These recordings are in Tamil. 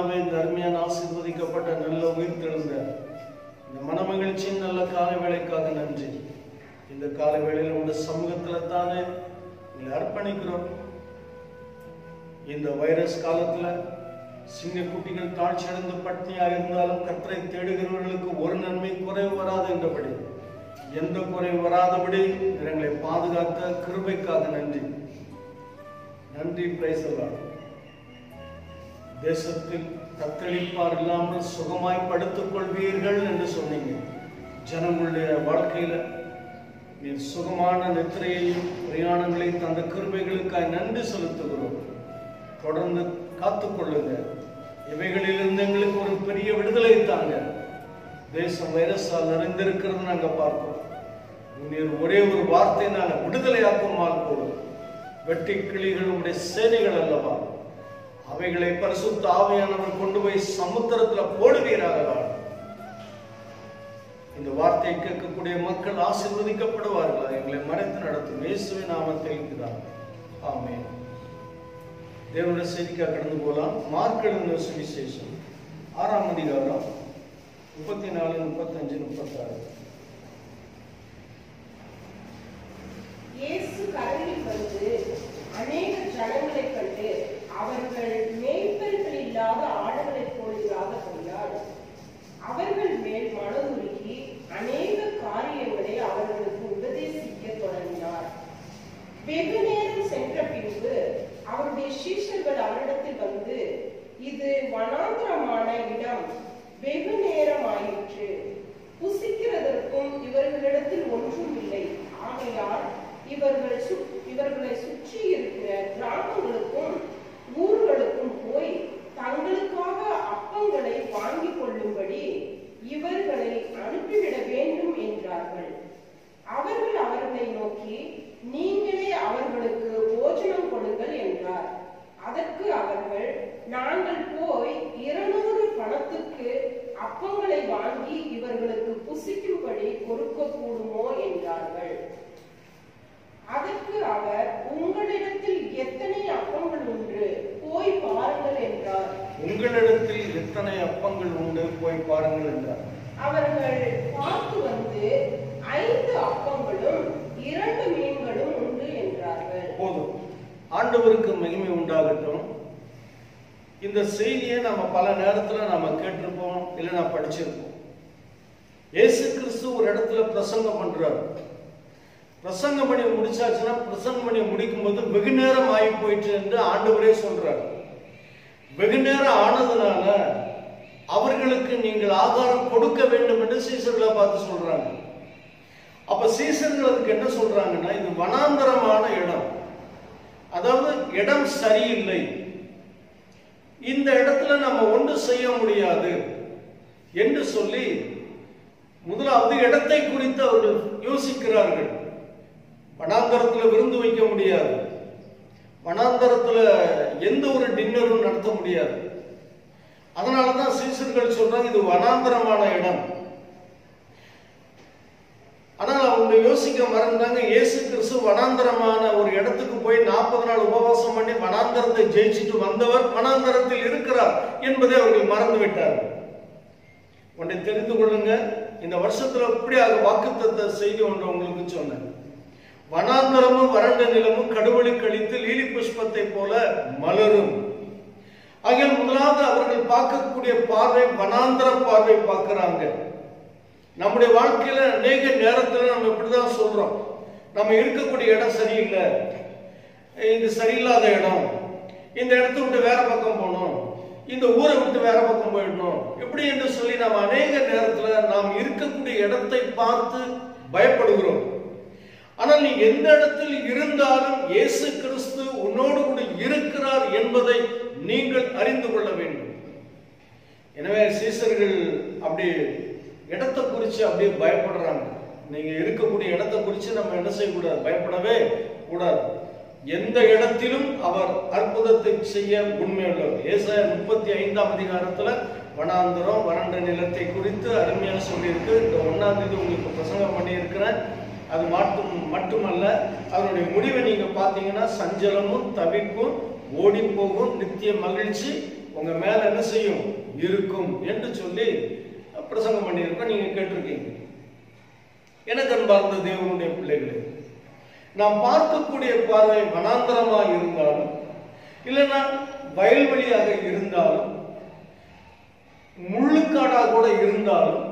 பிதாவே, இந்த அருமையான ஆசீர்வதிக்கப்பட்ட நல்ல உயிர் தெழுந்த இந்த மனமகிழ்ச்சியின் நல்ல காலை வேளைக்காக நன்றி. இந்த காலை வேளையில் உங்க சமூகத்துல தானே உங்களை அர்ப்பணிக்கிறோம். இந்த வைரஸ் காலத்துல சிங்கக்குட்டிகள் தாழ்ச்சி அடைந்து பட்டினியாக இருந்தாலும் கர்த்தரை தேடுகிறவர்களுக்கு ஒரு நன்மை குறைவு வராது என்றபடி, எந்த குறைவு வராதபடி எங்களை பாதுகாத்த கிருபைக்காக நன்றி. நன்றி. Price the Lord. தேசத்தில் தத்தளிப்பார் இல்லாமல் சுகமாய் படுத்துக் கொள்வீர்கள் என்று சொன்னீங்க. ஜனங்களுடைய வாழ்க்கையில நீர் சுகமான நித்திரையையும் பிரயாணங்களையும் தந்த கிருபைகளுக்காய் நன்றி செலுத்துகிறோம். தொடர்ந்து காத்துக்கொள்ளுங்க. இவைகளிலிருந்து எங்களுக்கு ஒரு பெரிய விடுதலை தாங்க. தேசம் வைரஸால் நிறைந்திருக்கிறது நாங்க பார்க்கிறோம். நீர் ஒரே ஒரு வார்த்தை நாங்கள் விடுதலையாக்குமால் போடும். வெட்டி கிளிகளுடைய சேனைகள் அல்லவா, அவைகளை பரிசுத்த ஆவியானவர் கொண்டு போய் சமுத்திரத்துல போடுவீராக. இந்த வார்த்தையை கேட்கக்கூடிய மக்கள் ஆசீர்வதிக்கப்படுவார்களா? எங்களை மறைத்து நடத்தும் இயேசுவின் நாமத்தில் பிதாவே, ஆமென். தேவனுடைய செய்திக்காக கடந்து போலாம். மார்க் எழுதின சுவிசேஷம் 6ஆம் அதிகாரம் 34, 35, 36. இயேசு கரையில் வந்து அநேக ஜனங்களை கண்டு அவர்கள் மேய்ப்பர்கள் இல்லாத ஆடுகளைப் போலிராத கொண்டார். அவர்கள் மேல் மனதுருகி அநேக காரியங்களை அவர்களுக்கு உபதேசிக்க தொடங்கினார். வெகு நேரம் சென்ற பின்பு அவருடைய சீஷர்கள் அவரிடத்தில் வந்து, இது வனாந்திரமான இடம், வெகு நேரம் ஆயிற்று, புசிக்கிறதற்கும் இவர்களிடத்தில் ஒன்றும் இல்லை. ஆகையால் இவர்களை சுற்றி இருக்கிற கிராமங்களுக்கும் ஊர்களுக்கும் போய் தங்களுக்காக அப்பங்களை வாங்கிக் கொள்ளும்படி இவர்களை அனுப்பிவிட வேண்டும் என்றார்கள். அவர்கள் அவர்களை நோக்கி, நீங்களே அவர்களுக்கு போஜனம் கொடுங்கள் என்றார். அதற்கு அவர்கள், நாங்கள் போய் 200 பணத்துக்கு அப்பங்களை வாங்கி இவர்களுக்கு புசிக்கும்படி கொடுக்க கூடுமோ என்றார்கள். அதற்கு அவர், உங்களிடத்தில் எத்தனை அப்பங்கள் உண்டு, போய் பாருங்கள் என்றார். உங்களிடத்தில் எத்தனை அப்பங்கள் உண்டு, போய் பாருங்கள் என்றார். அவர்கள் பார்த்து வந்து 5 அப்பங்களும் 2 மீன்களும் உண்டு என்றார்கள். போதும். ஆண்டவருக்கு மகிமை உண்டாகட்டும். இந்த செய்தியை நம்ம பல நேரத்துல நாம கேட்டிருப்போம், இல்லைன்னா படிச்சிருப்போம். இயேசு கிறிஸ்து ஒரு இடத்துல பிரசங்கம் பண்றாரு. பிரசங்கம் பண்ணி முடிச்சாச்சுன்னா, பிரசங்கம் பண்ணி முடிக்கும் போது வெகு நேரம் ஆகி போயிட்டு என்று ஆண்டவரே சொல்றாரு. வெகு நேரம் ஆனதுனால அவர்களுக்கு நீங்கள் ஆகாரம் கொடுக்க வேண்டும் என்று சீசர்களை பார்த்து சொல்றாங்க. அப்ப சீசர்கள் அதுக்கு என்ன சொல்றாங்கன்னா, இது வனாந்தரமான இடம், அதாவது இடம் சரியில்லை, இந்த இடத்துல நம்ம ஒன்று செய்ய முடியாது என்று சொல்லி முதலாவது இடத்தை குறித்து அவர்கள் யோசிக்கிறார்கள். வனாந்தரத்துல விருந்து வைக்க முடியாது, வனாந்தரத்துல எந்த ஒரு டின்னரும் நடத்த முடியாது. அதனாலதான் சீசர்கள் சொல்றாங்க இது வனாந்தரமான இடம். ஆனால் அவங்க யோசிக்க மறந்தாங்க. இயேசு கிறிஸ்து வனாந்தரமான ஒரு இடத்துக்கு போய் 40 நாள் உபவாசம் பண்ணி வனாந்தரத்தை ஜெயிச்சுட்டு வந்தவர் வனாந்தரத்தில் இருக்கிறார் என்பதை அவர்கள் மறந்து விட்டார்கள். ஒன்றை தெரிந்து கொள்ளுங்க, இந்த வருஷத்துல எப்படியாக வாக்குத்தத்த செய்தி ஒன்று உங்களுக்கு சொன்னேன். வனாந்தரமும் வறண்ட நிலமும் கடுவழி கழித்து லீலி புஷ்பத்தை போல மலரும். ஆகிய முதலாவது அவர்கள் பார்க்கக்கூடிய பார்வை வனாந்தர பார்வை பார்க்கிறாங்க. நம்முடைய வாழ்க்கையில அநேக நேரத்துல நம்ம இப்படிதான் சொல்றோம், நம்ம இருக்கக்கூடிய இடம் சரியில்லை, இது சரியில்லாத இடம், இந்த இடத்தை விட்டு வேற பக்கம் போகணும், இந்த ஊரை விட்டு வேற பக்கம் போயிடணும், இப்படி என்று சொல்லி நாம் அநேக நேரத்துல நாம் இருக்கக்கூடிய இடத்தை பார்த்து பயப்படுகிறோம். ஆனால் நீ எந்த இடத்தில் இருந்தாலும் இயேசு கிறிஸ்து உன்னோடு கூட இருக்கிறார் என்பதை நீங்கள் அறிந்து கொள்ள வேண்டும். எனவே சீசர்கள் அப்படி இடத்தை குறித்து அப்படியே பயப்படுறாங்க. நீங்க இருக்கக்கூடிய இடத்தை குறித்து நம்ம என்ன செய்யக்கூடாது, பயப்படவே கூடாது. எந்த இடத்திலும் அவர் அற்புதத்தை செய்ய உண்மையுள்ளவர். ஏசாயா 35ஆம் அதிகாரத்துல வனாந்தரம் வறண்ட நிலத்தை குறித்து அருமையாக சொல்லியிருக்கு. இந்த 1ஆம் தேதி உங்களுக்கு பிரசங்கம் பண்ணி இருக்கிறேன். அது மட்டுமல்ல, அதனுடைய முடிவை நீங்க பாத்தீங்கன்னா சஞ்சலமும் தவிப்பும் ஓடி போகும், நித்திய மகிழ்ச்சி உங்க மேல என்ன செய்யும்? இருக்கும் என்று சொல்லி பிரசங்கம் பண்ணியிருக்கோம். நீங்க கேட்டிருக்கீங்க. எனக்கு அன்பார்ந்த தேவனுடைய பிள்ளைகளே, நாம் பார்க்கக்கூடிய பார்வை வனாந்தரமாக இருந்தாலும் இல்லைன்னா வயல்வெளியாக இருந்தாலும் முள்ளுக்காடாக கூட இருந்தாலும்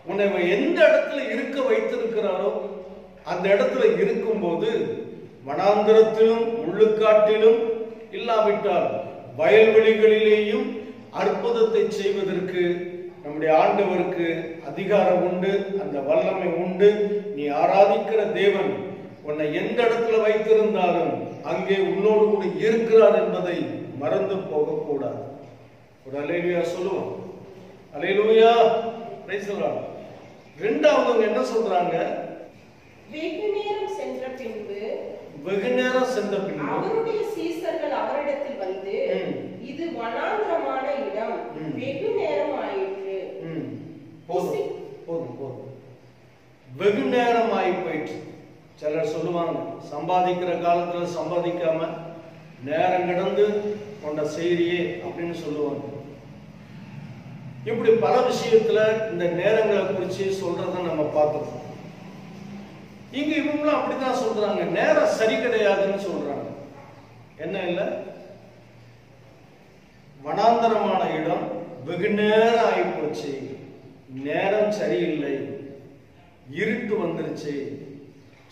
உன்னை எந்த இடத்துல இருக்க வைத்திருக்கிறாரோ அந்த இடத்துல இருக்கும்போது வனாந்தரத்திலும் முள்ளுக்காட்டிலும் இல்லாவிட்டால் வயல்வெளிகளிலேயும் அற்புதத்தை செய்வதற்கு நம்முடைய ஆண்டவருக்கு அதிகாரம் உண்டு, அந்த வல்லமை உண்டு. நீ ஆராதிக்கிற தேவன் உன்னை எந்த இடத்துல வைத்திருந்தாலும் அங்கே உன்னோடு கூட இருக்கிறார் என்பதை மறந்து போகக்கூடாது. ஒரு அல்லேலூயா சொல்லுவோம். அல்லேலூயா, பிரைஸ் தி லார்ட். இரண்டாவது என்ன சொல்றாங்க? வெகு நேரம் சென்ற பின்பு அவருடைய சீசர்கள் அவரிடத்தில் வந்து, இது வனாந்தரமான இடம், வெகு நேரம் ஆயிற்று. போதும், வெகு நேரம் ஆகி போயிற்று. சிலர் சொல்லுவாங்க, சம்பாதிக்கிற காலத்துல சம்பாதிக்காம நேரம் கடந்து கொண்ட செய்தியே அப்படின்னு சொல்லுவாங்க. இப்படி பல விஷயத்துல இந்த நேரங்களை குறிச்சு சொல்றத நம்ம பார்த்துருக்கோம். இங்க இவங்களும் அப்படித்தான் சொல்றாங்க, நேரம் சரி கிடையாதுன்னு சொல்றாங்க. என்ன இல்லை, வனாந்தரமான இடம், வெகு நேரம் ஆகி போச்சு, நேரம் சரியில்லை, இருட்டு வந்துருச்சு,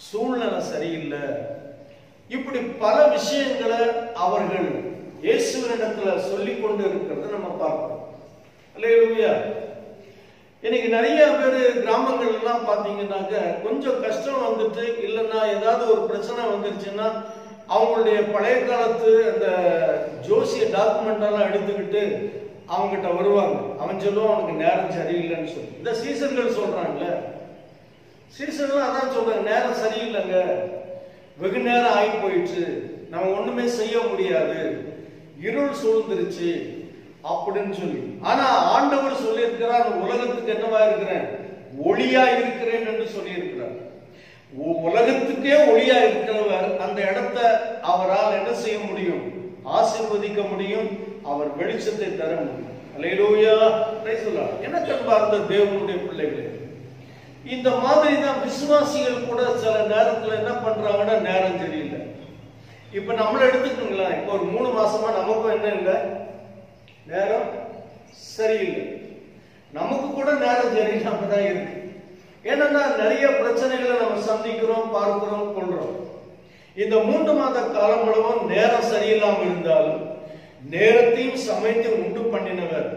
சூழ்நிலை சரியில்லை, இப்படி பல விஷயங்களை அவர்கள் இயேசுவினிடத்துல சொல்லிக் கொண்டு இருக்கிறத நம்ம பார்க்கிறோம். அல்லேலூயா. இன்னைக்கு நிறைய பேர் கிராமங்கள் எல்லாம் பாத்தீங்கன்னாக்க கொஞ்சம் கஷ்டம் வந்துட்டு இல்லைன்னா ஏதாவது ஒரு பிரச்சனை வந்துருச்சுன்னா அவங்களுடைய பழைய காலத்து அந்த ஜோசிய டாக்குமெண்ட் எல்லாம் எடுத்துக்கிட்டு அவங்ககிட்ட வருவாங்க. அவன் சொல்லுவான், அவனுக்கு நேரம் சரியில்லைன்னு சொல்லி. இந்த சீசர்கள் சொல்றாங்கல்ல, சீசர்கள் அதான் சொல்றாங்க, நேரம் சரியில்லைங்க, வெகு நேரம் ஆகி போயிடுச்சு, நம்ம ஒண்ணுமே செய்ய முடியாது, இருள் சூழ்ந்துருச்சு அப்படின்னு சொல்லி. ஆனா ஆண்டவர் சொல்லி இருக்கிறார், உலகத்துக்கு என்னவா இருக்கிறேன்? ஒளியா இருக்கிறேன் என்று சொல்லி இருக்கிறார். உலகத்துக்கே ஒளியா இருக்கிறவர் அந்த இடத்தை அவரால் என்ன செய்ய முடியும்? ஆசீர்வதிக்க முடியும், அவர் வெளிச்சத்தை தர முடியும். அல்லேலூயா, பிரைஸ் தி லார்ட். எனக்கு அன்பார்ந்த தேவனுடைய பிள்ளைகளே, இந்த மாதிரி தான் விசுவாசிகள் கூட சில நேரத்துல என்ன பண்றாங்கன்னா, நேரம் சரியில்லை. இப்ப நம்மள எடுத்துக்கோங்களேன், இப்போ ஒரு 3 மாசமா நமக்கும் என்ன இல்லை, நேரம் சரியில்லை. நமக்கு கூட நேரம் சரியில்லாம தான் இருக்கு. ஏன்னா நிறைய பிரச்சனைகளை நம்ம சந்திக்கிறோம், பார்க்கிறோம், கொள்றோம். இந்த 3 மாத காலம் முழுவதும் நேரம் சரியில்லாம இருந்தாலும் நேரத்தையும் சமயத்தையும் உண்டு பண்ணினவர்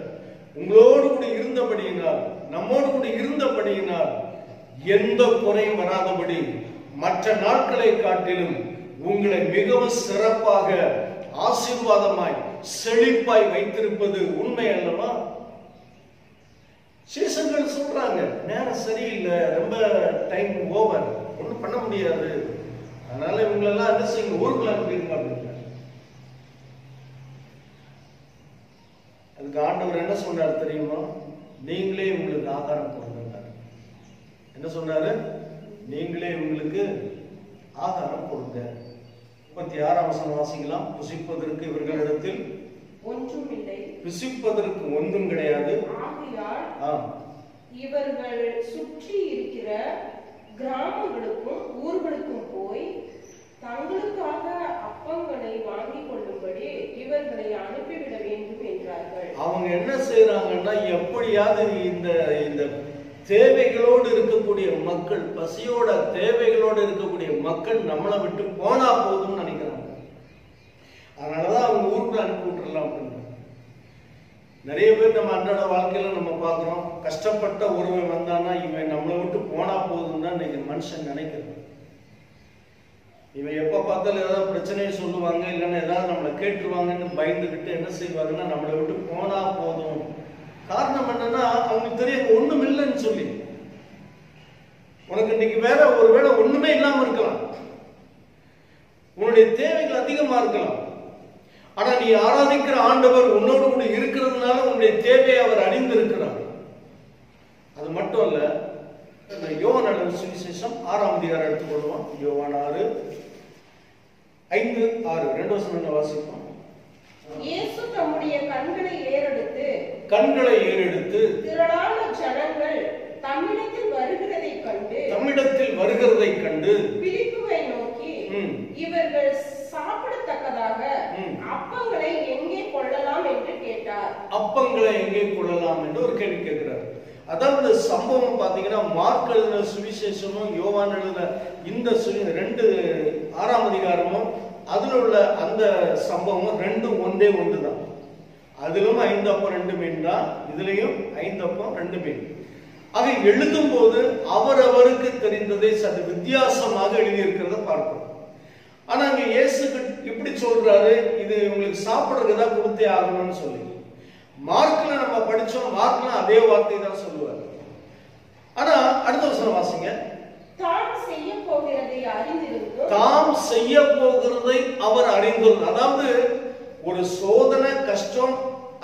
உங்களோடு கூட இருந்தபடியினால், நம்மோடு கூட இருந்தபடியினால் எந்த குறையும் வராதபடி மற்ற நாட்களை காட்டிலும் உங்களை மிகவும் சிறப்பாக ஆசீர்வாதமாய் செழிப்பாய் வைத்திருப்பது உண்மை அல்லவா? சீசன்கள் சொல்றாங்க, நேரம் சரியில்லை, ரொம்ப டைம் ஓவர், ஒன்றும் பண்ண முடியாது, அதனால இவங்களெல்லாம் என்ன செய்யுங்க, ஊருக்குள்ள அனுப்பிடுங்க அப்படிங்க. அதுக்கு ஆண்டவர் என்ன சொன்னார் தெரியுமா? நீங்களே உங்களுக்கு ஆகாரம் கொடுங்க. என்ன சொன்னாரு? நீங்களே உங்களுக்கு ஆகாரம் கொடுங்க. 36ஆம் வசனம் வாசிக்கலாம். புசிப்பதற்கு இவர்களிடத்தில் ஒன்றும் இல்லை, புசிப்பதற்கு ஒன்றும் கிடையாது. ஆகையால் இவர்கள் சுற்றி இருக்கிற கிராமங்களுக்கும் ஊர்களுக்கும் போய் தங்களுக்காக அப்பங்களை வாங்கிக் கொள்ளும்படி இவர்களை அனுப்பிவிட வேண்டும் என்றார்கள். அவங்க என்ன செய்யறாங்கன்னா, எப்படியாவது இந்த தேவைகளோடு இருக்கக்கூடிய மக்கள், பசியோட தேவைகளோடு இருக்கக்கூடிய மக்கள் நம்மளை விட்டு போனா போதும்னு நினைக்கிறாங்க. அதனாலதான் அவங்க ஊருக்குள்ள அனுப்பி விட்டுறலாம் அப்படின்னு. நிறைய பேர் நம்ம அன்றாட வாழ்க்கையில நம்ம பார்க்கிறோம், கஷ்டப்பட்ட ஒருவன் வந்தானா இவன் நம்மளை விட்டு போனா போதும் தான் இன்னைக்கு மனுஷன் நினைக்கிறது. இவன் எப்ப பார்த்தாலும் ஏதாவது பிரச்சனையை சொல்லுவாங்க, இல்லைன்னா ஏதாவது நம்மளை கேட்டுருவாங்கன்னு பயந்துகிட்டு என்ன செய்வாங்கன்னா, நம்மளை விட்டு போனா போதும். காரணம் என்னன்னா, அவங்களுக்கு தெரியும் ஒண்ணும் இல்லைன்னு சொல்லி. உனக்கு இன்னைக்கு வேற ஒருவேளை ஒண்ணுமே இல்லாம இருக்கலாம், உன்னுடைய தேவைகள் அதிகமா இருக்கலாம். ஆனா நீ ஆராதிக்கிற ஆண்டவர் உன்னோடு கூட இருக்கிறதுனால உன்னுடைய தேவையை அவர் அறிந்திருக்கிறார். அது மட்டும் அல்ல, யோவான் சுவிசேஷம் 6ஆம் அதிகாரம் எடுத்துக்கொள்வோம். யோவான் 6:5-6 2 வசனம் வாசிப்போம். இயேசு தம்முடைய கண்களை ஏறெடுத்து திரளான ஜனங்கள் தம்மிடத்தில் வருகிறதைக் கண்டு பிலிப்புவை நோக்கி, இவர்கள் சாப்பிடத்தக்கதாக அப்பங்களை எங்கே கொள்ளலாம் என்று கேட்டார். அப்பங்களை எங்கே கொள்ளலாம் என்று ஒரு கேள்வி கேட்கிறார். அதாவது சம்பவம் பாத்தீங்கன்னா மார்க் எழுதின சுவிசேஷமும் யோவான் எழுதின இந்த 6ஆம் அதிகாரமும் அதுல உள்ள அந்த சம்பவம் ரெண்டும் ஒன்றே ஒன்றுதான். அதிலும் 5 அப்பம் 2 மீன் தான், இதுலயும் 5 அப்பம் 2 மீன். அதை எழுதும் போது அவரவருக்கு தெரிந்ததை சற்று வித்தியாசமாக எழுதியிருக்கிறத பார்க்கிறோம். ஆனா அங்க இயேசு இப்படி சொல்றாரு, இது உங்களுக்கு சாப்பிடுறதுக்கு தான் கொடுத்தே ஆகணும்னு சொல்லி. மார்க்ல நம்ம படிச்சோம், மார்க்ல அதே வார்த்தை தான் சொல்லுவார். ஆனா அடுத்த வசனம் வாசிங்க. தாம் செய்ய போகிறதை அவர் அறிந்திருந்தார். அதாவது ஒரு சோதனை கஷ்டம்,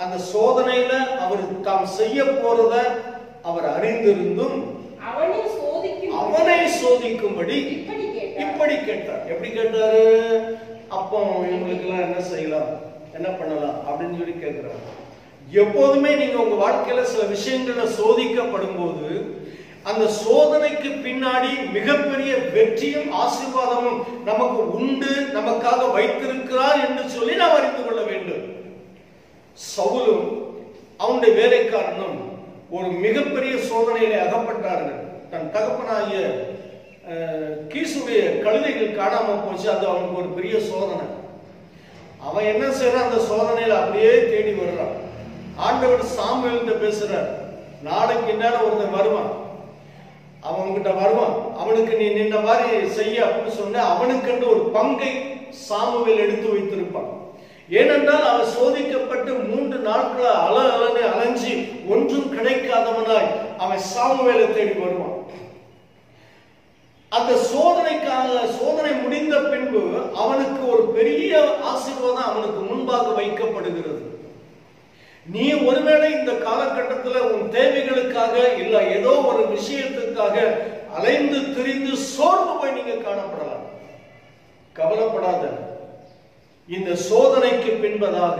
அந்த சோதனையில அவர் தாம் செய்ய போறத அவர் அறிந்திருந்தும் அவனை சோதிக்கும்படி இப்படி கேட்டார். எப்படி கேட்டாரு? அப்போ இவங்களுக்கு எல்லாம் என்ன செய்யலாம், என்ன பண்ணலாம் அப்படின்னு சொல்லி கேட்கிறார். எப்போதுமே நீங்க உங்க வாழ்க்கையில சில விஷயங்கள சோதிக்கப்படும் போது அந்த சோதனைக்கு பின்னாடி மிகப்பெரிய வெற்றியும் ஆசீர்வாதமும் நமக்கு உண்டு, நமக்காக வைத்திருக்கிறார் என்று சொல்லி நாம் அறிந்து கொள்ள வேண்டும். சவுலும் அவனுடைய வேலைக்காரனும் ஒரு மிகப்பெரிய சோதனையில அகப்பட்டார்கள். தன் தகப்பனாகிய கீசுடைய கழுதைகள் காணாம போச்சு. அது அவனுக்கு ஒரு பெரிய சோதனை. அவன் என்ன செய்யறான்? அந்த சோதனையில அப்படியே தேடி வர்றான். ஆண்டவர் சாமுவேல்கிட்ட பேசுறார். நாளைக்கு நேரம் ஒருத்தன் வருவான், அவன்கிட்ட வருவான், அவனுக்கு நீ நின்ன மாதிரி செய்ய அப்படின்னு சொன்ன அவனுக்கு ஒரு பங்கை சாமுவேல் எடுத்து வைத்திருப்பான். ஏனென்றால் அவன் சோதிக்கப்பட்டு 3 நாட்கள அலைஞ்சி ஒன்றும் கிடைக்காதவனாய் அவன் சாமுவேலை தேடி வருவான். அந்த சோதனை முடிந்த பின்பு அவனுக்கு ஒரு பெரிய ஆசீர்வாதம் அவனுக்கு முன்பாக வைக்கப்படுகிறது. நீ ஒருவேளை இந்த காலகட்டத்தில் உன் தேவைகளுக்காக இல்ல ஏதோ ஒரு விஷயத்துக்காக அலைந்து திரிந்து சோர்ந்து போய் நீங்க காணப்படலாம். கவலைப்படாத. இந்த சோதனைக்கு பின்பதாக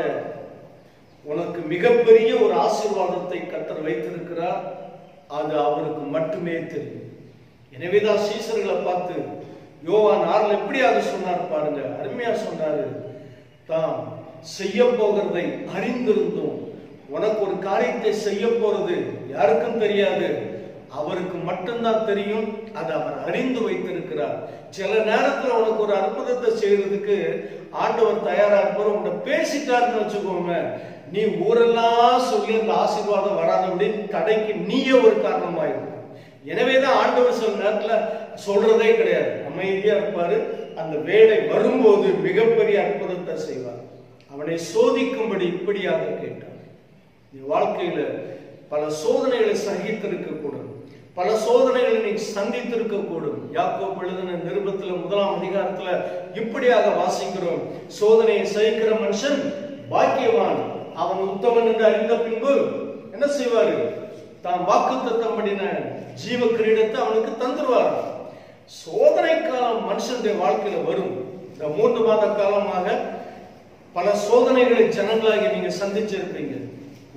உனக்கு மிகப்பெரிய ஒரு ஆசீர்வாதத்தை கர்த்தர் வைத்திருக்கிறார். அது அவருக்கு மட்டுமே தெரியும். எனவேதான் சீசர்களை பார்த்து யோவான் 6 எப்படி அது சொன்னார் பாருங்க, அருமையா சொன்னாரு. தாம் செய்ய போகிறதை அறிந்திருந்தோம். உனக்கு ஒரு காரியத்தை செய்ய போறது யாருக்கும் தெரியாது, அவருக்கு மட்டும்தான் தெரியும். அதை அவர் அறிந்து வைத்திருக்கிறார். சில நேரத்துல உனக்கு ஒரு அற்புதத்தை செய்யறதுக்கு ஆண்டவர் தயாரா இருப்பார். உன்கிட்ட பேசிட்டாருன்னு வச்சுக்கோங்க, நீ ஊரெல்லாம் சொல்லி அந்த ஆசீர்வாதம் வராதபடி தடைக்கு நீயே ஒரு காரணமாயிருக்கும். எனவேதான் ஆண்டவர் சில நேரத்துல சொல்றதே கிடையாது, அமைதியா இருப்பாரு. அந்த வேலை வரும்போது மிகப்பெரிய அற்புதத்தை செய்வார். அவனை சோதிக்கும்படி இப்படியாக கேட்டார். நீ வாழ்க்கையில பல சோதனைகளை சகித்திருக்க கூடும், பல சோதனைகளை நீ சந்தித்திருக்க கூடும். யாக்கோபு எழுதின நிருபத்துல 1ஆம் அதிகாரத்துல இப்படியாக வாசிக்கிறோம். சோதனையை சகிக்கிற மனுஷன் பாக்கியவான், அவன் உத்தமன் என்று அறிந்த பின்பு என்ன செய்வாரு? தான் வாக்குத்தத்தம் பண்ணின ஜீவ கிரீடத்தை அவனுக்கு தந்துருவார். சோதனை காலம் மனுஷனுடைய வாழ்க்கையில வரும். இந்த 3 மாத காலமாக பல சோதனைகளை ஜனங்களாகி நீங்க சந்திச்சிருப்பீங்க.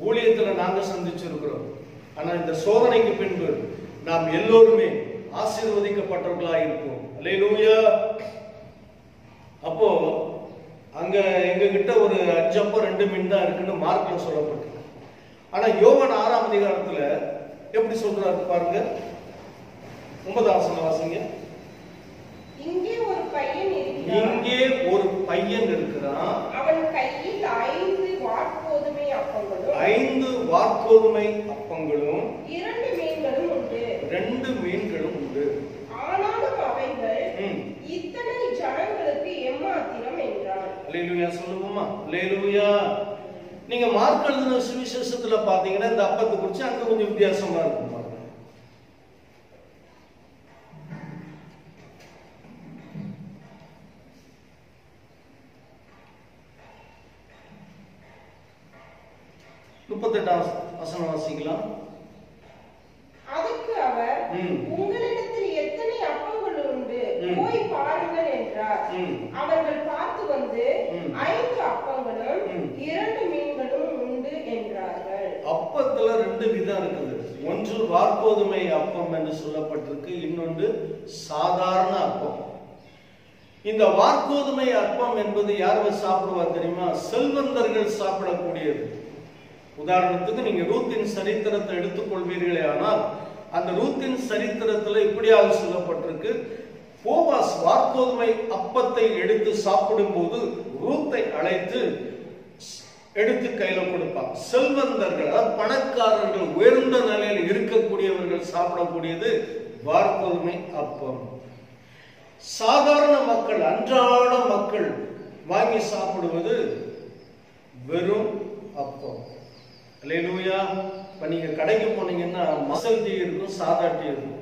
ஊழியத்துல நாங்க சந்திச்சிருக்கிறோம். ஆனா இந்த சோதனைக்கு பின்பு நாம் எல்லோருமே ஆசீர்வதிக்கப்பட்டவர்களா இருப்போம். அல்லேலூயா. அப்போ அங்க எங்க கிட்ட ஒரு 5 அப்பம் 2 மீன் தான் இருக்குன்னு மார்க்ல சொல்லப்பட்டிருக்கு. ஆனா யோவான் 6ஆம் அதிகாரத்துல எப்படி சொல்றாரு பாருங்க. 9ஆம் வசனம் வாசிங்க. இங்கே ஒரு பையன் இருக்கிறான். அவன் கையில் 5 வாற்கோதுமை அப்பங்களும் 2 மீன்களும் உண்டு. 2 மீன்களும் உண்டு. ஆனாலும் அவைகள் இத்தனை ஜனங்களுக்கு எம்மாத்திரம் என்றான். அல்லேலூயா சொல்லுவோமா? அல்லேலூயா. நீங்க மார்க் எழுதின சுவிசேஷத்துல பாத்தீங்கன்னா இந்த அப்பத்தை குறிச்சு அங்க கொஞ்சம் வித்தியாசமா இருக்கும். 38ஆம் வசனம் வாசிக்கலாம். அதுக்கு அவர், உங்களிடத்தில் எத்தனை அப்பங்கள் உண்டு, போய் பாருங்கள் என்றார். அவர்கள் பார்த்து வந்து 5 அப்பங்களும் அப்பத்துல ரெண்டு விதம் இருக்குது. ஒன்று வார்கோதுமை அப்பம் என்று சொல்லப்பட்டிருக்கு, இன்னொன்று சாதாரண அப்பம். இந்த வார்கோதுமை அப்பம் என்பது யார் சாப்பிடுவா தெரியுமா? செல்வந்தர்கள் சாப்பிடக்கூடியது. உதாரணத்துக்கு நீங்க ரூத்தின் சரித்திரத்தை எடுத்துக்கொள்வீர்களே ஆனால் அந்த ரூத்தின் சரித்திரத்துல இப்படியாக சொல்லப்பட்டிருக்கு, போவாஸ் வார்கோதுமை அப்பத்தை எடுத்து சாப்பிடும் போது ரூத்தை அழைத்து எடுத்து கையில கொடுப்பாங்க. செல்வந்தர்கள், பணக்காரர்கள், உயர்ந்த நிலையில் இருக்கக்கூடியவர்கள் சாப்பிடக்கூடியது வார்கோதுமை அப்பம். சாதாரண மக்கள், அன்றாட மக்கள் வாங்கி சாப்பிடுவது வெறும் அப்பம். அல்லேலூயா. இப்ப நீங்க கடைக்கு போனீங்கன்னா மசால் டீ இருக்கும், சாதா டீ இருக்கும்.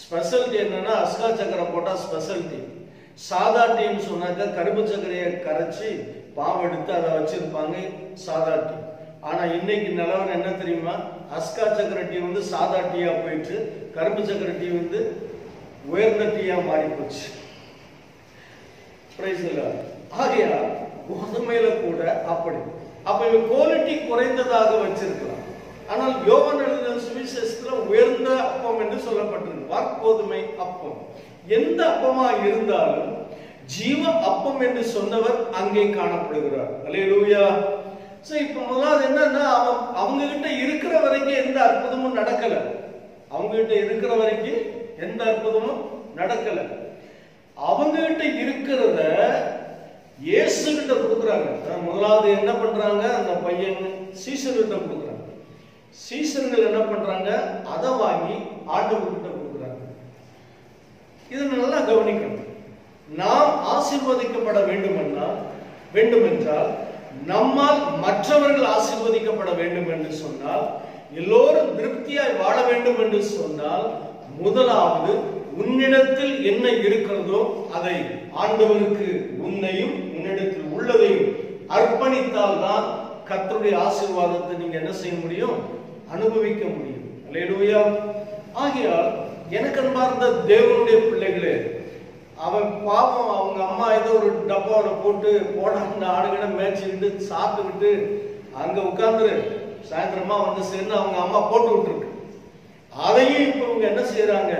ஸ்பெஷல் டீ என்னன்னா அஸ்கா சக்கரை போட்டா ஸ்பெஷல் டீ. சாதா டீன்னு சொன்னாக்க கரும்பு சர்க்கரையை கரைச்சி பாவம் எடுத்து அதை வச்சிருப்பாங்க, சாதா டீ. ஆனா இன்னைக்கு நிலவரம் என்ன தெரியுமா? அஸ்கா சக்கரை டீ வந்து சாதா டீயா போயிட்டு கரும்பு சக்கரை டீ வந்து உயர்ந்த டீயா மாறி போச்சு. ஆகையா கோதுமையில கூட அப்படி அப்ப குவாலிட்டி குறைந்ததாக வச்சிருக்கலாம். ஆனால் யோவான் எழுதின சுவிசேஷத்துல உயர்ந்த அப்பம் என்று சொல்லப்பட்டிருக்கு, வார்கோதுமை அப்பம். எந்த அப்பமா இருந்தாலும் ஜீவ அப்பம் என்று சொன்னவர் அங்கே காணப்படுகிறார். அல்லேலூயா. சோ இப்ப முதலாவது என்னன்னா, அவங்க கிட்ட இருக்கிற வரைக்கும் எந்த அற்புதமும் நடக்கல. அவங்க கிட்ட இருக்கிற வரைக்கும் எந்த அற்புதமும் நடக்கல. அவங்க கிட்ட இருக்கிறத இயேசு கிட்ட கொடுக்குறாங்க. முதலாவது என்ன பண்றாங்க? அந்த பையன் சீசர்கிட்ட கொடுக்குறாங்க. சீசர்கள் என்ன பண்றாங்க? அதை வாங்கி ஆண்டவர்கிட்ட கொடுக்குறாங்க. இதை நல்லா கவனிக்கணும். நாம் ஆசீர்வதிக்கப்பட வேண்டுமென்றால், நம்மால் மற்றவர்கள் ஆசீர்வதிக்கப்பட வேண்டும் என்று சொன்னால், எல்லோரும் திருப்தியாய் வாழ வேண்டும் என்று சொன்னால், முதலாவது உன்னிடத்தில் என்ன இருக்கிறதோ அதை ஆண்டவருக்கு உன்னையும் உன்னிடத்தில் உள்ளதையும் அர்ப்பணித்தால் தான் கர்த்தருடைய ஆசீர்வாதத்தை நீங்க என்ன செய்ய முடியும்? அனுபவிக்க முடியும். அல்லேலூயா. ஆகையால் எனக்கு அன்பார்ந்த தேவனுடைய பிள்ளைகளே, அவன் பாவம் அவங்க அம்மா ஏதோ ஒரு டப்பாவை போட்டு போடாம ஆடுகிட மேய்ச்சிக்கிட்டு சாப்பிட்டுக்கிட்டு அங்க உட்கார்ந்துரு, சாயந்தரமா வந்து சேர்ந்து அவங்க அம்மா போட்டு விட்டுருக்கு. அதையும் இப்ப இவங்க என்ன செய்யறாங்க?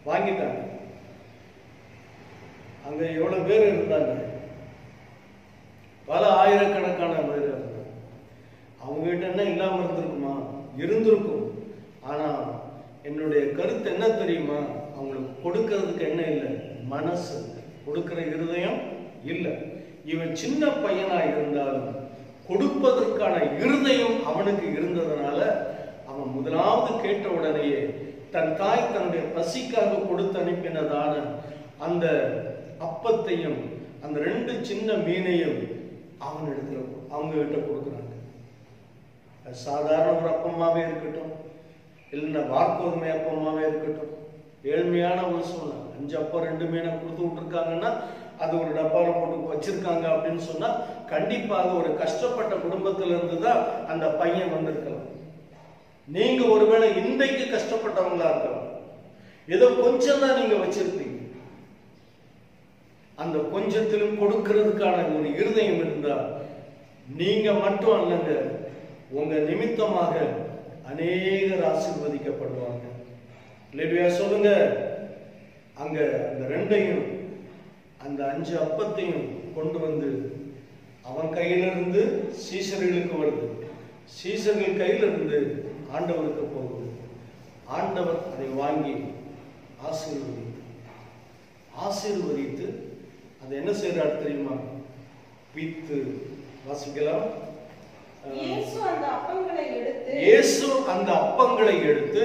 வாங்கிட்டாங்க. அங்க எவ்வளவு பேர் இருந்தாங்க? பல ஆயிரக்கணக்கான பேர் இருந்தாங்க. அவங்க கிட்ட என்ன இல்லாம இருந்திருக்குமா? இருந்திருக்கும். ஆனா என்னுடைய கருத்து என்ன தெரியுமா? அவங்களுக்கு கொடுக்கிறதுக்கு என்ன இல்லை? மனசு. கொடுக்கிற இருதயம் இல்லை. இவன் சின்ன பையனா இருந்தாலும் கொடுப்பதற்கான இருதயம் அவனுக்கு இருந்ததுனால அவன் முதலாவது கேட்ட உடனேயே தன் தாய் தன்னுடைய பசிக்காக கொடுத்து அனுப்பினதான அந்த அப்பத்தையும் அந்த ரெண்டு சின்ன மீனையும் அவனிடத்துல அவங்க கிட்ட கொடுக்குறாங்க. சாதாரண ஒரு அப்பமாவே இருக்கட்டும், இல்லைன்னா வார்கோதுமை அப்பமாவே இருக்கட்டும், ஏழ்மையான ஒரு சூழ்நிலை, 5 அப்பம் 2 மீனை கொடுத்து விட்டுருக்காங்கன்னா அது ஒரு டப்பாவில் போட்டு வச்சிருக்காங்க அப்படின்னு சொன்னா கண்டிப்பாக ஒரு கஷ்டப்பட்ட குடும்பத்துல இருந்து தான் அந்த பையன் வந்திருக்கலாம். நீங்க ஒருவேளை இன்றைக்கு கஷ்டப்பட்டவங்களா இருக்கலாம். ஏதோ கொஞ்சம் தான் நீங்க வச்சிருப்பீங்க. அந்த கொஞ்சத்திலும் கொடுக்கிறதுக்கான ஒரு இருதயம் இருந்தா நீங்க மட்டும் அல்லங்க, உங்க நிமித்தமாக அநேகர் ஆசீர்வதிக்கப்படுவாங்க. இல்லையா? சொல்லுங்க. அங்க அந்த ரெண்டையும் அந்த 5 அப்பத்தையும் கொண்டு வந்து அவன் கையிலிருந்து சீசர்களுக்கு வருது, சீசர்கள் கையிலிருந்து ஆண்டவருக்கு போகுது. ஆண்டவர் அதை வாங்கி ஆசீர்வதித்து அது என்ன செய்யறாரு தெரியுமா? பித்து. வாசிக்கலாம். இயேசு அந்த அப்பங்களை எடுத்து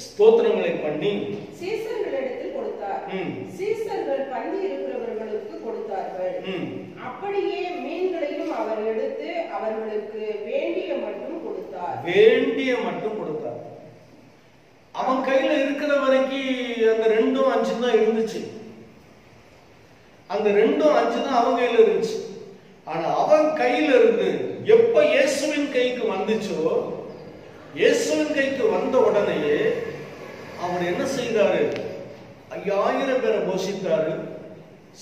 ஸ்தோத்திரங்களை பண்ணி சீசர்களிடத்தில் கொடுத்தார். சீசர்கள் பந்தி இருக்கிறவர்களுக்கு கொடுத்தார்கள். அப்படியே மீன்களையும் அவர் எடுத்து அவர்களுக்கு வேண்டிய மட்டும் கொடுத்தார். அவன் கையில இருக்கிற வரைக்கும் அந்த 2 5 தான் இருந்துச்சு. அந்த 2 5 தான் அவன் கையில இருந்துச்சு. ஆனா அவன் கையில இருந்து எப்ப இயேசுவின் கைக்கு வந்துச்சோ, இயேசுவின் கைக்கு வந்த உடனேயே அவர் என்ன செய்தாரு? 5000 பேரை போஷித்தாரு.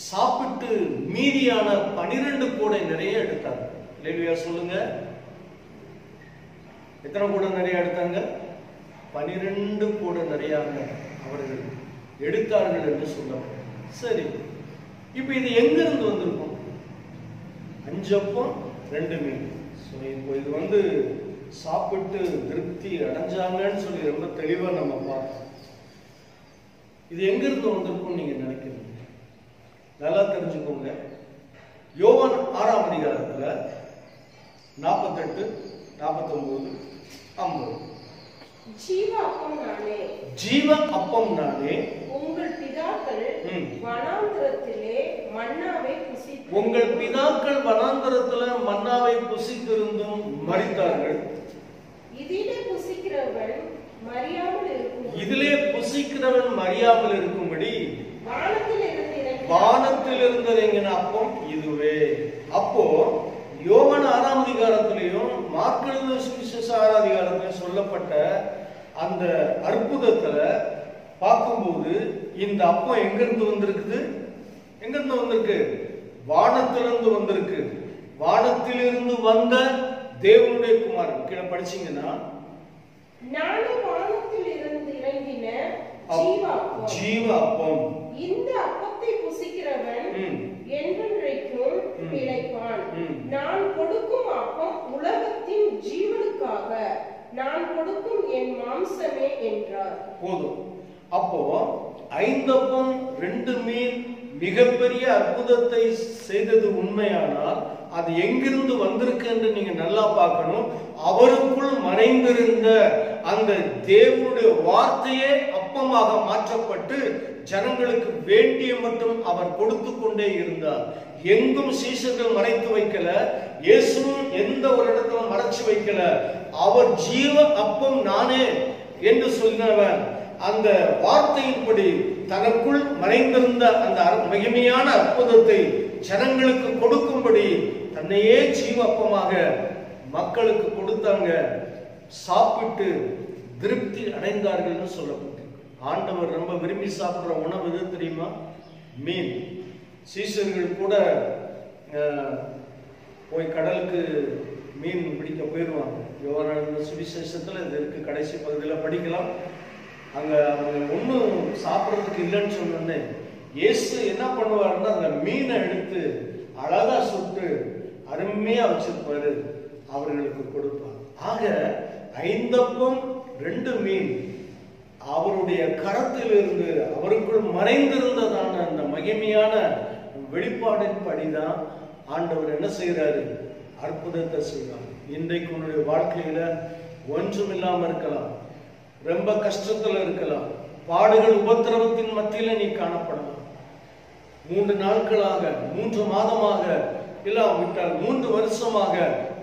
சாப்பிட்டு மீதியான 12 கூடை நிறைய எடுத்தாரு. இல்லையா? சொல்லுங்க. எத்தனை கூட நிறைய எடுத்தாங்க? 12 கூட நிறையாக அவர்கள் எடுத்தார்கள் என்று சொல்லப்படும். சரி, இப்ப இது எங்கிருந்து வந்திருக்கும்? 5 அப்பம் 2 மீன். இப்போ இது சாப்பிட்டு திருப்தி அடைஞ்சாங்கன்னு சொல்லி ரொம்ப தெளிவா நம்ம பார்த்தோம். இது எங்கிருந்து வந்திருக்கும் நீங்க நினைக்கிறீங்க? நல்லா தெரிஞ்சுக்கோங்க. யோவான் 6ஆம் அதிகாரத்துல 48, 49, 50. ஜீவ அப்பம் நானே, ஜீவ அப்பம் நானே, உங்கள் பிதாக்கள் வனாந்திரத்திலே மன்னாவை புசித்து, உங்கள் பிதாக்கள் வனாந்திரத்துல மன்னாவை புசித்திருந்தும் மரித்தார்கள். இதிலே புசிக்கிறவன் மரியாமல் இருக்கும், இதிலே புசிக்கிறவன் மரியாமல் இருக்கும்படி வானத்தில் இருந்து இறங்கின அப்பம் இதுவே. அப்போ யோவான் 6ஆம் அதிகாரத்திலையும் மார்க்கு எழுதின சுவிசேஷ 6ஆம் அதிகாரத்திலும் சொல்லப்பட்ட அந்த அற்புதத்துல பார்க்கும்போது இந்த அப்பம் எங்கிருந்து வந்திருக்குது? எங்கிருந்து வந்திருக்கு? வானத்திலிருந்து வந்திருக்கு. வானத்திலிருந்து வந்த தேவனுடைய குமாரன். கீழே படிச்சீங்கன்னா, நானே வானத்தில் இருந்து இறங்கின ஜீவ அப்பம், இந்த அப்பத்தை புசிக்கிறவன் என்றென்றைக்கும் பிழைப்பான். நான் கொடுக்கும் அப்பம் உலகத்தின் ஜீவனுக்காக நான் கொடுக்கும் என் மாம்சமே என்றார். போதும். அப்போ 5 அப்பம் 2 மீன் மிகப்பெரிய அற்புதத்தை செய்தது உண்மையானால் அது எங்கிருந்து வந்திருக்கு என்று நீங்க நல்லா பார்க்கணும். அவருக்குள் மறைந்திருந்த அந்த தேவனுடைய வார்த்தையே அப்பமாக மாற்றப்பட்டு ஜனங்களுக்கு வேண்டிய மட்டும் அவர் கொடுத்து கொண்டே இருந்தார். எங்கும் சீஷர்கள் மறைத்து வைக்கல, இயேசுவும் எந்த ஒரு இடத்துல மறைச்சு வைக்கல. அவர் ஜீவ அப்பம் நானே என்று சொன்னவர் அந்த வார்த்தையின்படி தனக்குள் மறைந்திருந்த அந்த மகிமையான அற்புதத்தை ஜனங்களுக்கு கொடுக்கும்படி தன்னையே ஜீவ அப்பமாக மக்களுக்கு கொடுத்தாங்க. சாப்பிட்டு திருப்தி அடைந்தார்கள் சொல்லப்பட்டு. ஆண்டவர் ரொம்ப விரும்பி சாப்பிடுற உணவு எது தெரியுமா? மீன். சீசர்கள் கூட போய் கடலுக்கு மீன் பிடிக்க போயிடுவாங்க. யோவான் சுவிசேஷத்துல இது இருக்கு, கடைசி பகுதியில் படிக்கலாம். அங்க அவங்க ஒன்றும் சாப்பிட்றதுக்கு இல்லைன்னு சொன்னோன்னே இயேசு என்ன பண்ணுவாருன்னா அந்த மீனை எடுத்து அழகா சுட்டு அருமையா வச்சிருப்பாரு, அவர்களுக்கு கொடுப்பார். ஆக 5 அப்பம் 2 மீன் அவருடைய கரத்திலிருந்து அவருக்குள் மறைந்திருந்ததான அந்த மகிமையான வெளிப்பாடின் படிதான் ஆண்டவர் என்ன செய்யறாரு? அற்புதத்தை செய்வார். இன்றைக்கு உன்னுடைய வாழ்க்கையில ஒன்றும் இல்லாம இருக்கலாம், ரொம்ப கஷ்டத்துல இருக்கலாம், பாடுகள் உபத்திரவத்தின் மத்தியில நீ காணப்படலாம். 3 நாட்களாக 3 மாதமாக இல்லாவிட்டால் 3 வருஷமாக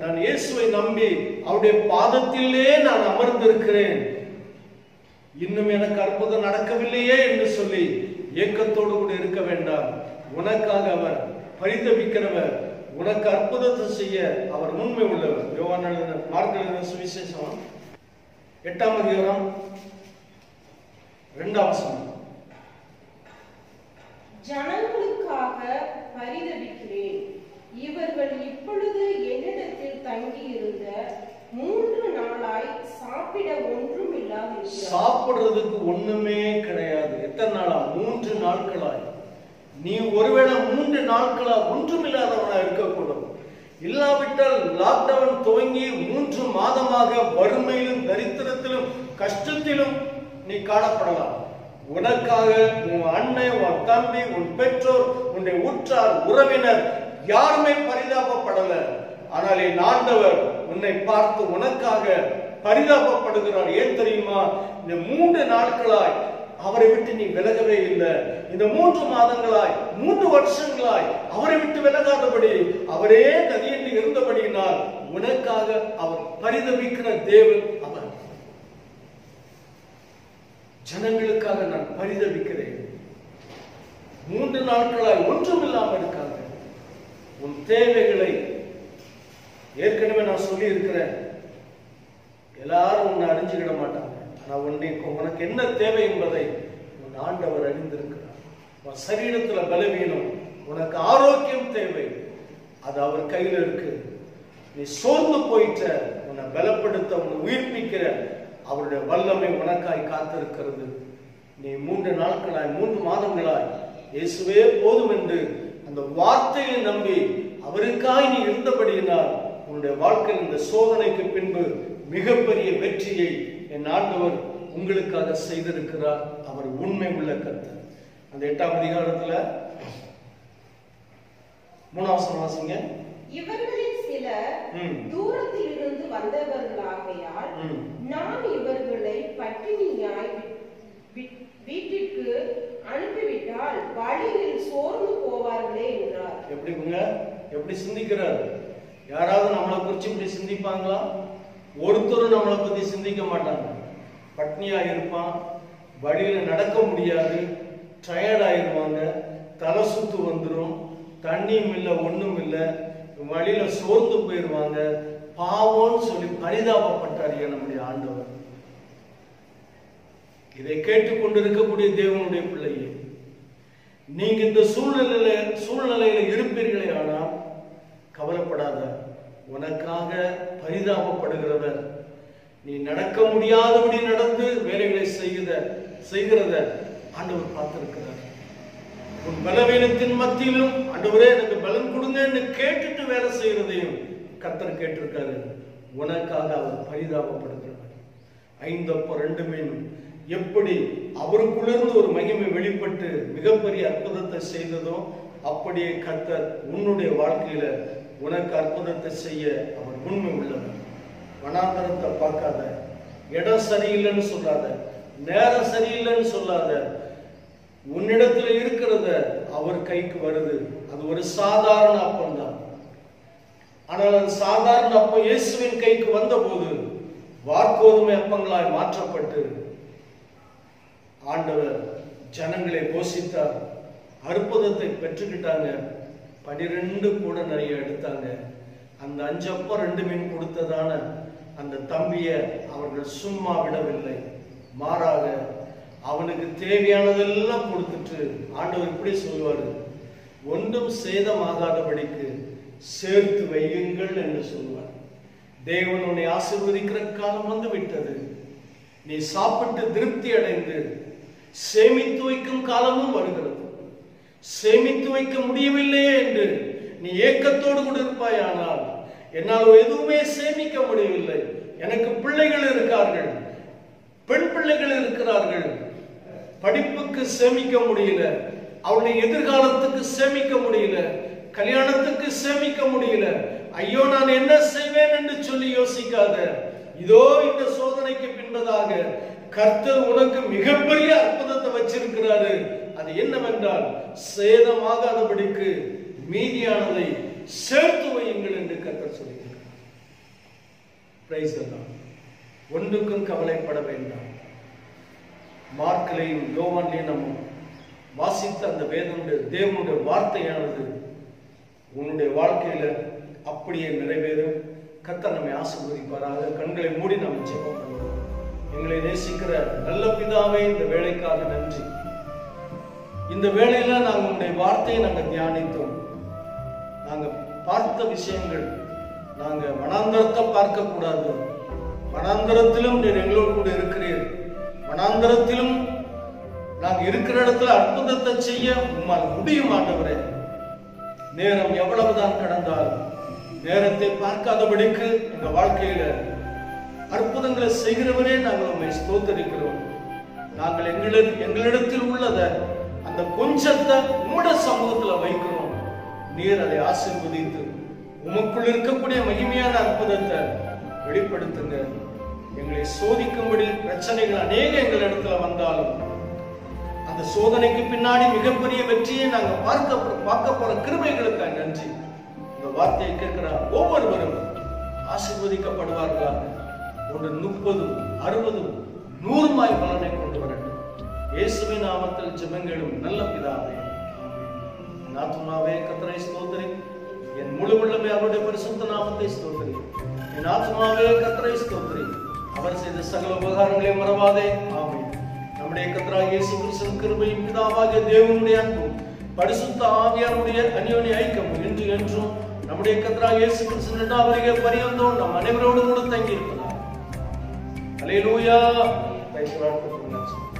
நான் இயேசுவை நம்பி அவருடைய பாதத்திலே நான் அமர்ந்திருக்கிறேன், இன்னும் எனக்கு அற்புதம் நடக்கவில்லையே என்று சொல்லி ஏக்கத்தோடு கூட இருக்க வேண்டாம். உனக்காக அவர் பரிதபிக்கிறவர், உனக்கு அற்புதத்தை செய்ய அவர் உண்மை உள்ளவர். யோவான் மார்க்கு எழுதின சுவிசேஷம் 8ஆம் அதிகாரம் 2ஆம் வசனம். ஜனங்களுக்காக பரிதபிக்கிறேன், இவர்கள் இப்பொழுது என்னிடத்தில் தங்கி இருந்த 3 நாளாய் சாப்பிட ஒன்றும் இல்லாது. சாப்பிடுறதுக்கு ஒண்ணுமே கிடையாது. எத்தனை நாளா? 3 நாட்களாய். நீ ஒருவேளை 3 நாட்களா ஒன்றும் இல்லாதவனா இருக்கக்கூடும். இல்லாவிட்டால் லாக்டவுன் துவங்கி 3 மாதமாக வறுமையிலும் தரித்திரத்திலும் கஷ்டத்திலும் நீ காணப்படலாம். உனக்காக உன் அண்ணன், உன் தம்பி, உன் பெற்றோர், உன்னுடைய உற்றார் உறவினர் யாருமே பரிதாபப்படல. ஆனால் என் ஆண்டவர் உன்னை பார்த்து உனக்காக பரிதாபப்படுகிறார். ஏன் தெரியுமா? இந்த 3 நாட்களாய் அவரை விட்டு நீ விலகவே இல்லை. இந்த 3 மாதங்களாய் 3 வருஷங்களாய் அவரை விட்டு விலகாதபடி அவரே கதியின்றி இருந்தபடியினால் உனக்காக அவர் பரிதபிக்கிற தேவன் அவர். ஜனங்களுக்காக நான் பரிதபிக்கிறேன். 3 நாட்களாய் ஒன்றும் இல்லாமல் இருக்காங்க. உன் தேவைகளை ஏற்கனவே நான் சொல்லி இருக்கிறேன். எல்லாரும் உன்னை அறிஞ்சுக்கிட மாட்டாங்க. ஆனா உனக்கு என்ன தேவை என்பதை உன் ஆண்டவர் அறிந்திருக்கிறார். உன் சரீரத்துல பலவீனம், உனக்கு ஆரோக்கியம் தேவை, அது அவர் கையில இருக்கு. நீ சோர்ந்து போயிட்ட, உன்னை பலப்படுத்த, உன்னை உயிர்ப்பிக்கிற அவருடைய வல்லமை உனக்காய் காத்திருக்கிறது. நீ 3 நாட்களாய் 3 மாதங்களாய் இயேசுவே போதும் என்று அந்த வார்த்தையை நம்பி அவருக்காய் நீ இருந்தபடியினால் உன்னுடைய வாழ்க்கையில் இந்த சோதனைக்கு பின்பு மிகப்பெரிய வெற்றியை என் ஆண்டவர் உங்களுக்காக செய்திருக்கிறார். அவர் உண்மை உள்ள கர்த்தர். அந்த 8ஆம் அதிகாரத்துல 3ஆம் வசனம் வாசிங்க. இவர்களில் சிலர் தூரத்தில் இருந்து வந்தவர்களாகையால் நான் இவர்களை பட்டினியாய் வீட்டிற்கு அனுப்பிவிட்டால் வழியில் சோர்ந்து போவார்களே என்றார். எப்படி சிந்திக்கிறார்? யாராவது நம்மளை குறிச்சு இப்படி சிந்திப்பாங்களா? ஒருத்தரும் நம்மளை பத்தி சிந்திக்க மாட்டாங்க. பட்னியா இருப்பான், வழியில நடக்க முடியாது, டயர்ட் ஆயிருவாங்க, தலை சுத்து வந்துடும், தண்ணியும் இல்லை ஒண்ணும் இல்லை, வழியில சோர்ந்து போயிருவாங்க, பாவம்னு சொல்லி பரிதாபப்பட்டார் நம்முடைய ஆண்டவர். இதை கேட்டுக்கொண்டிருக்கக்கூடிய தேவனுடைய பிள்ளையே, நீங்க இந்த சூழ்நிலையில இருப்பீர்களே ஆனால் கவலைப்படாத. உனக்காக பரிதாபப்படுகிறவர், நீ நடக்க முடியாதபடி நடந்து வேலைகளை செய்கிறத ஆண்டவர் பார்த்திருக்கிறார். உன் பலவீனத்தின் மத்தியிலும் ஆண்டவரே எனக்கு பலன் கொடுங்கன்னு கேட்டுட்டு வேலை செய்யறதையும் கர்த்தர் கேட்டிருக்காரு. உனக்காக அவர் பரிதாபப்படுகிறார். 5 அப்பம் 2 மீன் எப்படி அவருக்குள்ளிருந்து ஒரு மகிமை வெளிப்பட்டு மிகப்பெரிய அற்புதத்தை செய்ததோ அப்படியே கர்த்தர் உன்னுடைய வாழ்க்கையில உனக்கு அற்புதத்தை செய்ய அவர் உண்மை உள்ளவர். வனாந்தரத்தை பார்க்காத, இடம் சரியில்லைன்னு சொல்லாத, நேரம் சரியில்லைன்னு சொல்லாத. உன்னிடத்துல இருக்கிறத அவர் கைக்கு வருது. அது ஒரு சாதாரண அப்பம் தான். ஆனால் அது சாதாரண அப்பம் இயேசுவின் கைக்கு வந்த போது வார்கோதுமை அப்பங்களாய் மாற்றப்பட்டு ஆண்டவர் ஜனங்களை போஷித்தார். அற்புதத்தை பெற்றுக்கிட்டாங்க. 12 கூட நிறைய எடுத்தாங்க. அந்த 5 அப்பம் 2 மீன் கொடுத்ததான அந்த தம்பிய அவர்கள் சும்மா விடவில்லை. மாறாக அவனுக்கு தேவையானதெல்லாம் கொடுத்துட்டு ஆண்டவர் இப்படி சொல்லுவாரு, ஒன்றும் சேதமாகாதபடிக்கு சேர்த்து வையுங்கள் என்று சொல்லுவார். தேவன் உன்னை ஆசீர்வதிக்கிற காலம் வந்து விட்டது. நீ சாப்பிட்டு திருப்தி அடைந்து சேமித்து வைக்கும் காலமும் வருகிறது. சேமித்து வைக்க முடியவில்லையே என்று நீ ஏக்கத்தோடு கூட இருப்பாயானால், என்னால் எதுவுமே சேமிக்க முடியவில்லை, எனக்கு பிள்ளைகள் இருக்கார்கள், பெண் பிள்ளைகள் இருக்கிறார்கள், படிப்புக்கு சேமிக்க முடியல, அவருடைய எதிர்காலத்துக்கு சேமிக்க முடியல, கல்யாணத்துக்கு சேமிக்க முடியல, ஐயோ நான் என்ன செய்வேன் என்று சொல்லி யோசிக்காத. இதோ இந்த சோதனைக்கு பின்பதாக கர்த்தர் உனக்கு மிகப்பெரிய அற்புதத்தை வச்சிருக்கிறாரு. அது என்னவென்றால், சேதமாகாதபடிக்கு மீதியானதை சேர்த்து வையுங்கள் என்று கர்த்தர் சொல்லுகிறார். Price the Lord. ஒன்றுக்கும் கவலைப்பட வேண்டாம். மார்க்லையும் யோவான்லையும் நம்ம வாசித்த அந்த தேவனுடைய வார்த்தையானது உன்னுடைய வாழ்க்கையில அப்படியே நிறைவேறும். கர்த்தர் நம்மை ஆசீர்வதிப்பாராக. கண்களை மூடி நாம் ஜெபம் பண்ணுவோம். எங்களை நேசிக்கிற நல்ல பிதாவே, இந்த வேலைக்காக நன்றி. இந்த வேளையில நாங்கள் உங்களுடைய வார்த்தையை நாங்கள் தியானித்தோம். நாங்க பார்த்த விஷயங்கள், நாங்க வனாந்தரத்தை பார்க்க கூடாது. வனாந்தரத்திலும் நீர் எங்களோடு கூட இருக்கிறீர். வனாந்தரத்திலும் நாங்க இருக்கிற இடத்துல அற்புதத்தை செய்ய உம்மால் முடியும் ஆண்டவரே. நேரம் எவ்வளவுதான் கடந்தால் நேரத்தை பார்க்காதபடிக்கு எங்க வாழ்க்கையில அற்புதங்களை செய்கிறவரே நாங்கள் உண்மை ஸ்தோத்தரிக்கிறோம். நாங்கள் எங்களிடத்தில் உள்ளத அந்த கொஞ்சத்தை உம்முடைய சமூகத்துல வைக்கிறோம். நீர் அதை ஆசீர்வதித்து உமக்குள் இருக்கக்கூடிய மகிமையான அற்புதத்தை வெளிப்படுத்துங்க. எங்களை சோதிக்கும்படி பிரச்சனைகள் அநேக எங்களிடத்துல வந்தாலும் அந்த சோதனைக்கு பின்னாடி மிகப்பெரிய வெற்றியை நாங்கள் பார்க்க போற கிருபைகளுக்கு நன்றி. இந்த வார்த்தையை கேட்கிற ஒவ்வொருவரும் ஆசீர்வதிக்கப்படுவார்களாக. 30, 60, 100 பலனை கொண்டு வரட்டும். இயேசுவின் நாமத்தில் ஜெபங்களும் நல்ல பிதாவே. என் ஆத்துமாவே கர்த்தரை ஸ்தோத்திரி, என் முழு உள்ளமே அவருடைய பரிசுத்த நாமத்தை ஸ்தோத்திரி. என் ஆத்துமாவே கர்த்தரை ஸ்தோத்திரி, அவர் செய்த சகல உபகாரங்களை மறவாதே. ஆமென். நம்முடைய கர்த்தராகிய இயேசு கிறிஸ்துவின் கிருபையும் பிதாவாகிய தேவனுடைய அன்பும் பரிசுத்த ஆவியாருடைய அந்யோன்ய ஐக்கியமும் இன்று என்றும் நம்முடைய நம்முடைய கர்த்தராகிய இயேசு கிறிஸ்து இரண்டாவதாக பரியந்தம் நம் அனைவரோடு கூட தங்கி இருக்கிறார். அல்லேலூயா. Praise the Lord.